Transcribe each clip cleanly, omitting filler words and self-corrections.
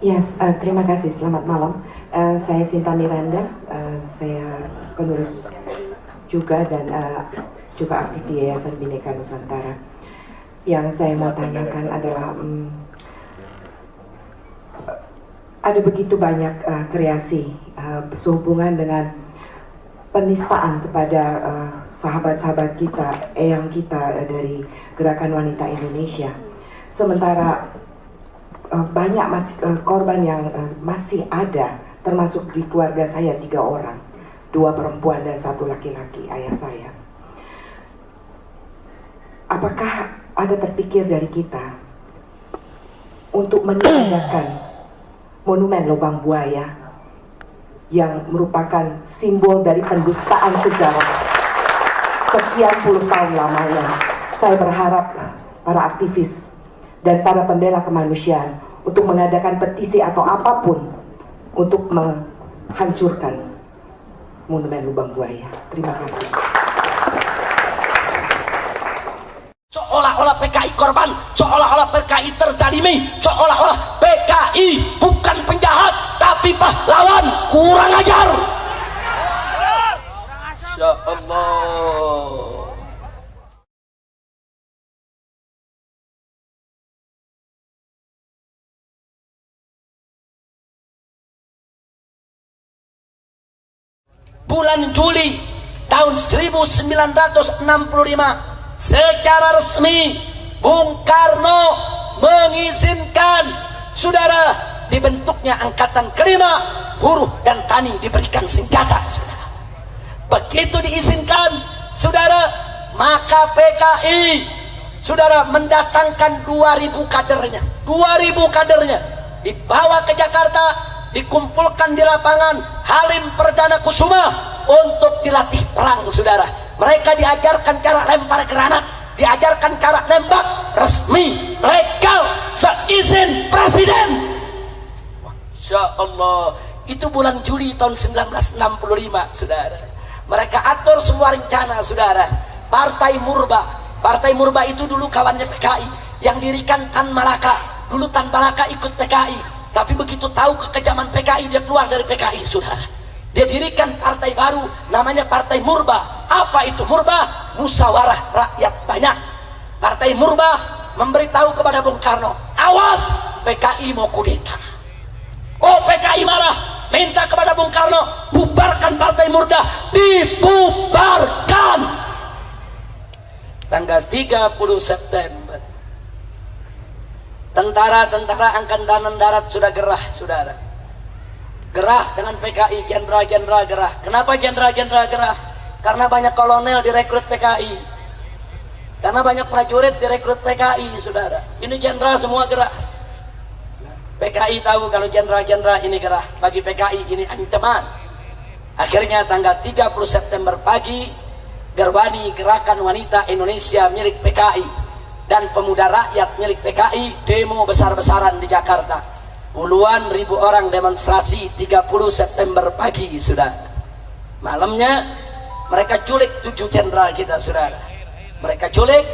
Terima kasih. Selamat malam. Saya Sinta Miranda. Saya penulis juga dan juga aktif di Yayasan Bhinneka Nusantara. Yang saya mau tanyakan adalah ada begitu banyak kreasi sehubungan dengan penistaan kepada sahabat-sahabat kita, eyang kita dari Gerakan Wanita Indonesia. Sementara banyak korban yang masih ada, termasuk di keluarga saya 3 orang, 2 perempuan dan 1 laki-laki, ayah saya. Apakah ada terpikir dari kita untuk meniadakan monumen Lubang Buaya yang merupakan simbol dari pendustaan sejarah sekian puluh tahun lamanya? Saya berharap para aktivis dan para pembela kemanusiaan untuk mengadakan petisi atau apapun untuk menghancurkan monumen Lubang Buaya. Terima kasih. Seolah-olah PKI korban, seolah-olah PKI terzalimi, seolah-olah PKI bukan penjahat tapi pahlawan. Kurang ajar. Insya Allah. Bulan Juli tahun 1965 secara resmi Bung Karno mengizinkan saudara dibentuknya angkatan kelima, buruh dan tani diberikan senjata, saudara. Begitu diizinkan, saudara, maka PKI saudara mendatangkan 2000 kadernya, 2000 kadernya dibawa ke Jakarta, dikumpulkan di lapangan Halim Perdana Kusuma untuk dilatih perang, saudara. Mereka diajarkan cara lempar granat, diajarkan cara nembak, resmi, legal, seizin presiden. Masya Allah. Itu bulan Juli tahun 1965, saudara. Mereka atur semua rencana, saudara. Partai Murba itu dulu kawannya PKI yang dirikan Tan Malaka. Dulu Tan Malaka ikut PKI, tapi begitu tahu kekejaman PKI dia keluar dari PKI, saudara. Dia dirikan partai baru namanya Partai Murba. Apa itu Murba? Musyawarah Rakyat Banyak. Partai Murba memberitahu kepada Bung Karno, awas PKI mau kudeta. Oh, PKI marah, minta kepada Bung Karno, bubarkan Partai Murba. Dibubarkan tanggal 30 September. Tentara-tentara Angkatan Darat sudah gerah, saudara. Gerah dengan PKI, jenderal-jenderal gerah. Kenapa jenderal-jenderal gerah? Karena banyak kolonel direkrut PKI. Karena banyak prajurit direkrut PKI, saudara. Ini jenderal semua gerah. PKI tahu kalau jenderal-jenderal ini gerah. Bagi PKI ini ancaman. Akhirnya tanggal 30 September pagi, Gerwani Gerakan Wanita Indonesia milik PKI dan Pemuda Rakyat milik PKI demo besar-besaran di Jakarta. Puluhan ribu orang demonstrasi 30 September pagi, saudara. Malamnya mereka culik 7 jenderal kita, saudara. Mereka culik,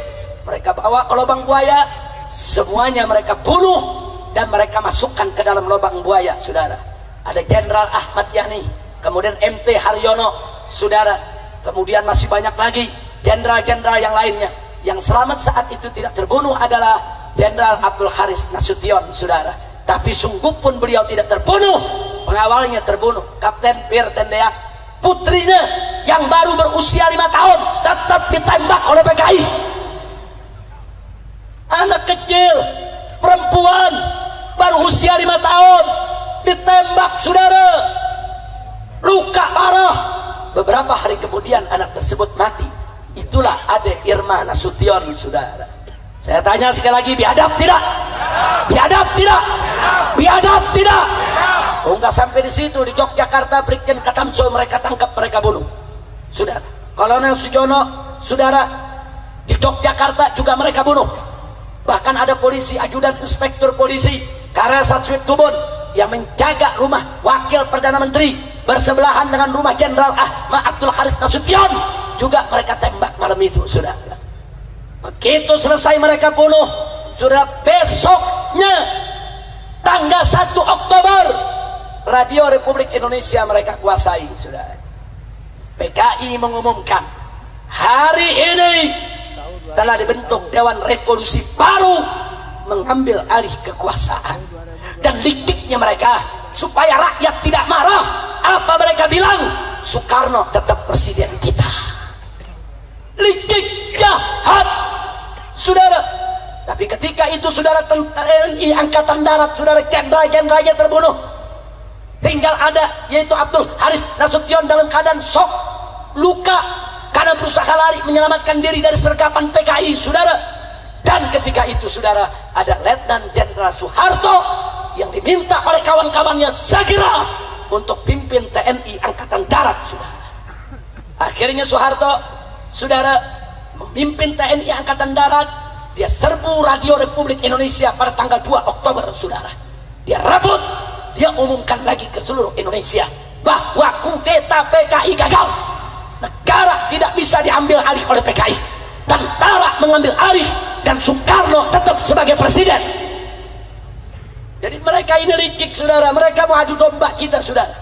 mereka bawa ke Lubang Buaya, semuanya mereka bunuh dan mereka masukkan ke dalam Lubang Buaya, saudara. Ada Jenderal Ahmad Yani, kemudian MT Haryono, saudara. Kemudian masih banyak lagi jenderal-jenderal yang lainnya. Yang selamat saat itu tidak terbunuh adalah Jenderal Abdul Haris Nasution, saudara. Tapi sungguh pun beliau tidak terbunuh. Pengawalnya terbunuh, Kapten Pierre Tendeak. Putrinya yang baru berusia 5 tahun tetap ditembak oleh PKI. Anak kecil, perempuan baru usia 5 tahun ditembak, saudara. Luka parah. Beberapa hari kemudian anak tersebut mati. Itulah Ade Irma Nasution, saudara. Saya tanya sekali lagi, biadab tidak? Biadab tidak? Biadab tidak? Oh, enggak sampai di situ. Di Yogyakarta Brigjen Katamso mereka tangkap, mereka bunuh, saudara. Kolonel Sujono, saudara, di Yogyakarta juga mereka bunuh. Bahkan ada polisi, ajudan inspektur polisi Karasat Tubun yang menjaga rumah wakil Perdana Menteri bersebelahan dengan rumah Jenderal Ahmad Abdul Haris Nasution, juga mereka tembak malam itu, saudara. Begitu selesai mereka bunuh, saudara, besoknya Tanggal 1 Oktober, Radio Republik Indonesia mereka kuasai, saudara. PKI mengumumkan, hari ini telah dibentuk Dewan Revolusi baru mengambil alih kekuasaan. Dan liciknya mereka, supaya rakyat tidak marah, apa mereka bilang? Soekarno tetap presiden kita. Licik, jahat, saudara. Tapi ketika itu saudara TNI Angkatan Darat, saudara jenderal-jenderalnya terbunuh, tinggal ada yaitu Abdul Haris Nasution dalam keadaan shock, luka karena berusaha lari menyelamatkan diri dari sergapan PKI, saudara. Dan ketika itu saudara ada Letnan Jenderal Soeharto yang diminta oleh kawan-kawannya segera untuk pimpin TNI Angkatan Darat, saudara. Akhirnya Soeharto, saudara, memimpin TNI Angkatan Darat. Dia serbu Radio Republik Indonesia pada tanggal 2 Oktober, saudara. Dia rebut, dia umumkan lagi ke seluruh Indonesia bahwa kudeta PKI gagal. Negara tidak bisa diambil alih oleh PKI. Tentara mengambil alih dan Soekarno tetap sebagai presiden. Jadi mereka ini licik, saudara. Mereka mau adu domba kita, saudara.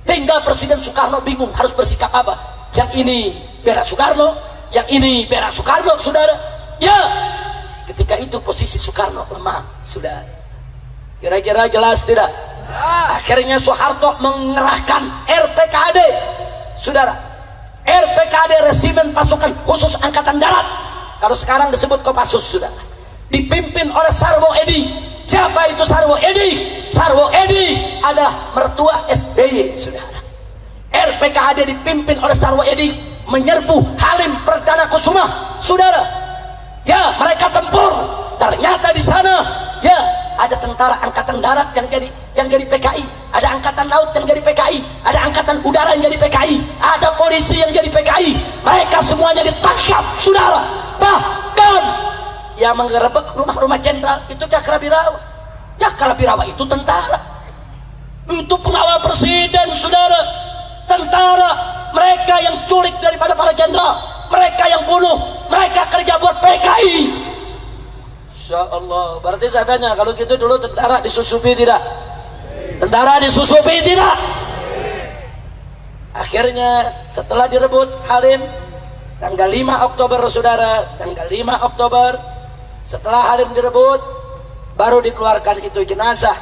Tinggal Presiden Soekarno bingung harus bersikap apa. Yang ini bela Soekarno, yang ini bela Soekarno, saudara. Ya, ketika itu posisi Soekarno lemah, saudara. Kira-kira jelas tidak? Akhirnya Soeharto mengerahkan RPKAD, saudara. RPKAD, Resimen Pasukan Khusus Angkatan Darat, kalau sekarang disebut Kopassus, saudara. Dipimpin oleh Sarwo Edi. Siapa itu Sarwo Edi? Sarwo Edi adalah mertua SBY, saudara. RPKAD dipimpin oleh Sarwo Edi menyerbu Halim Perdana Kusuma, saudara. Ya, mereka tempur. Ternyata di sana, ya, ada tentara Angkatan Darat yang jadi PKI, ada Angkatan Laut yang jadi PKI, ada Angkatan Udara yang jadi PKI, ada polisi yang jadi PKI. Mereka semuanya ditangkap, saudara. Bahkan yang menggerebek rumah-rumah jenderal itu Cakrabirawa. Cakrabirawa itu tentara, itu pengawal presiden, saudara. Tentara, mereka yang culik daripada para jenderal, mereka yang bunuh, mereka kerja buat PKI. Insya Allah. Berarti saya tanya, kalau gitu dulu tentara disusupi tidak? Tentara disusupi tidak? Akhirnya setelah direbut Halim, tanggal 5 Oktober, saudara, tanggal 5 Oktober, setelah Halim direbut, baru dikeluarkan itu jenazah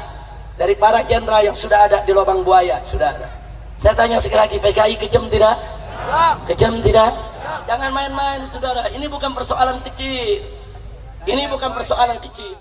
dari para jenderal yang sudah ada di lubang buaya, saudara. Saya tanya sekali lagi, PKI kejam tidak? Kejam tidak? Jangan main-main, saudara. Ini bukan persoalan kecil. Ini bukan persoalan kecil.